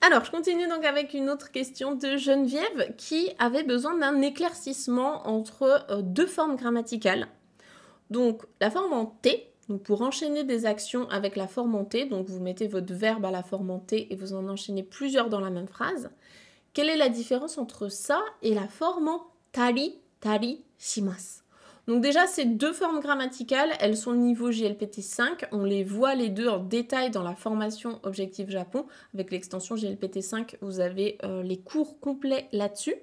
Alors, je continue donc avec une autre question de Geneviève qui avait besoin d'un éclaircissement entre deux formes grammaticales. Donc, la forme en T, donc pour enchaîner des actions avec la forme en T, donc vous mettez votre verbe à la forme en T et vous en enchaînez plusieurs dans la même phrase. Quelle est la différence entre ça et la forme en tari, tari, shimasu? Donc déjà, ces deux formes grammaticales, elles sont niveau JLPT 5. On les voit les deux en détail dans la formation Objectif Japon. Avec l'extension JLPT 5, vous avez les cours complets là-dessus.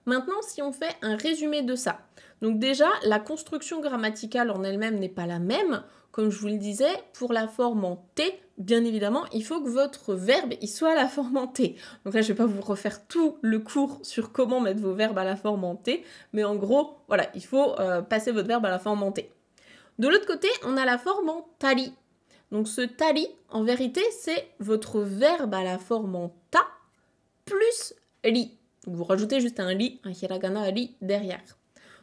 Maintenant, si on fait un résumé de ça. Donc déjà, la construction grammaticale en elle-même n'est pas la même. Comme je vous le disais, pour la forme en T, bien évidemment, il faut que votre verbe il soit à la forme en T. Donc là, je ne vais pas vous refaire tout le cours sur comment mettre vos verbes à la forme en T, mais en gros, voilà, il faut passer votre verbe à la forme en T. De l'autre côté, on a la forme en tari. Donc ce tari, en vérité, c'est votre verbe à la forme en ta plus ri. Donc vous rajoutez juste un ri, un hiragana ri derrière.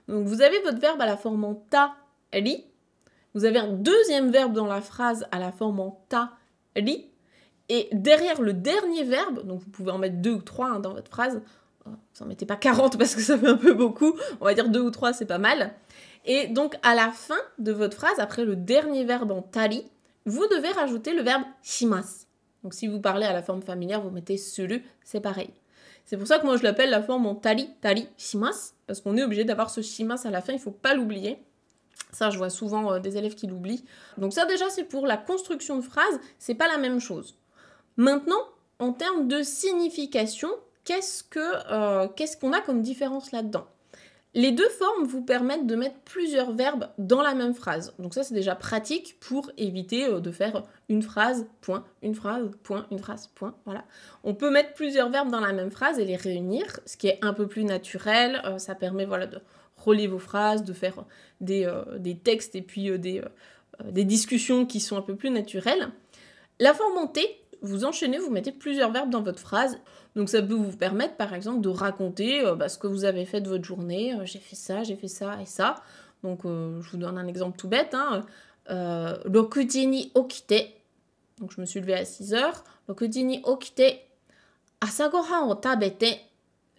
Donc vous avez votre verbe à la forme en ta, ri. Vous avez un deuxième verbe dans la phrase à la forme en ta, ri. Et derrière le dernier verbe, donc vous pouvez en mettre 2 ou 3 dans votre phrase, vous n'en mettez pas 40 parce que ça fait un peu beaucoup, on va dire 2 ou 3, c'est pas mal. Et donc à la fin de votre phrase, après le dernier verbe en tari, vous devez rajouter le verbe shimasu. Donc si vous parlez à la forme familière, vous mettez suru, c'est pareil. C'est pour ça que moi je l'appelle la forme en tari, tari, shimasu, parce qu'on est obligé d'avoir ce shimasu à la fin, il ne faut pas l'oublier. Ça, je vois souvent des élèves qui l'oublient. Donc ça déjà, c'est pour la construction de phrase, c'est pas la même chose. Maintenant, en termes de signification, qu'est-ce qu'on a comme différence là-dedans? Les deux formes vous permettent de mettre plusieurs verbes dans la même phrase. Donc ça, c'est déjà pratique pour éviter de faire une phrase, point, une phrase, point, une phrase, point. Voilà. On peut mettre plusieurs verbes dans la même phrase et les réunir, ce qui est un peu plus naturel. Ça permet voilà, de relier vos phrases, de faire des textes et puis des discussions qui sont un peu plus naturelles. La forme en T, vous enchaînez, vous mettez plusieurs verbes dans votre phrase. Donc ça peut vous permettre par exemple de raconter ce que vous avez fait de votre journée. J'ai fait ça et ça. Donc je vous donne un exemple tout bête. Rokuji ni okite. Donc je me suis levée à 6h. Rokuji ni okite. Asagohan o tabete.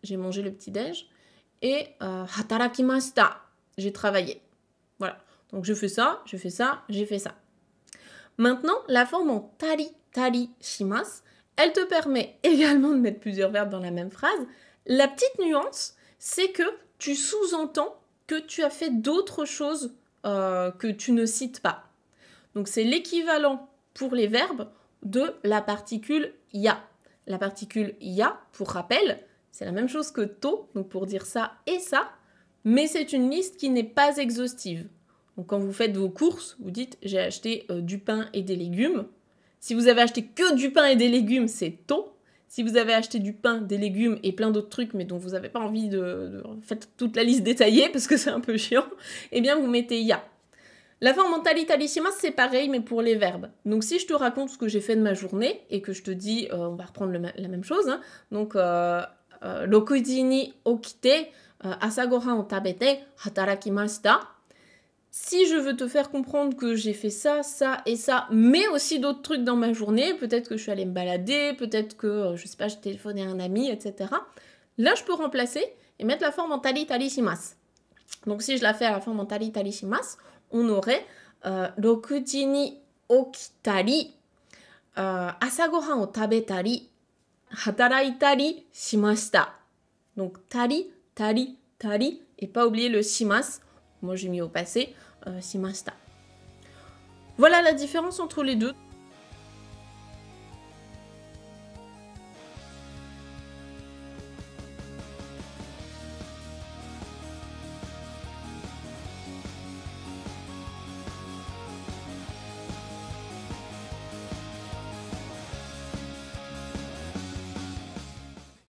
J'ai mangé le petit-déj. Et hatarakimashita. J'ai travaillé. Voilà. Donc je fais ça, j'ai fait ça, j'ai fait ça. Maintenant, la forme en tari, tari, shimasu, elle te permet également de mettre plusieurs verbes dans la même phrase. La petite nuance, c'est que tu sous-entends que tu as fait d'autres choses que tu ne cites pas. Donc c'est l'équivalent pour les verbes de la particule ya. La particule ya, pour rappel, c'est la même chose que to, donc pour dire ça et ça, mais c'est une liste qui n'est pas exhaustive. Donc quand vous faites vos courses, vous dites j'ai acheté du pain et des légumes. Si vous avez acheté que du pain et des légumes, c'est to. Si vous avez acheté du pain, des légumes et plein d'autres trucs, mais dont vous n'avez pas envie de faire toute la liste détaillée, parce que c'est un peu chiant, eh bien vous mettez ya. La forme en tali tali shimasu, c'est pareil, mais pour les verbes. Donc si je te raconte ce que j'ai fait de ma journée, et que je te dis, on va reprendre la même chose, hein, donc rokuji ni okite, asagohan o tabete, hatarakimashita. Si je veux te faire comprendre que j'ai fait ça, ça et ça, mais aussi d'autres trucs dans ma journée, peut-être que je suis allée me balader, peut-être que, je sais pas, j'ai téléphoné à un ami, etc. Là, je peux remplacer et mettre la forme en tali tali shimasu. Donc si je la fais à la forme en tali tali shimasu, on aurait rokuji ni okitari, asagohan o tabetari, hataraitari shimashita. Donc tari, tari, tari, et pas oublier le shimasu. Moi j'ai mis au passé shimashita. Voilà la différence entre les deux.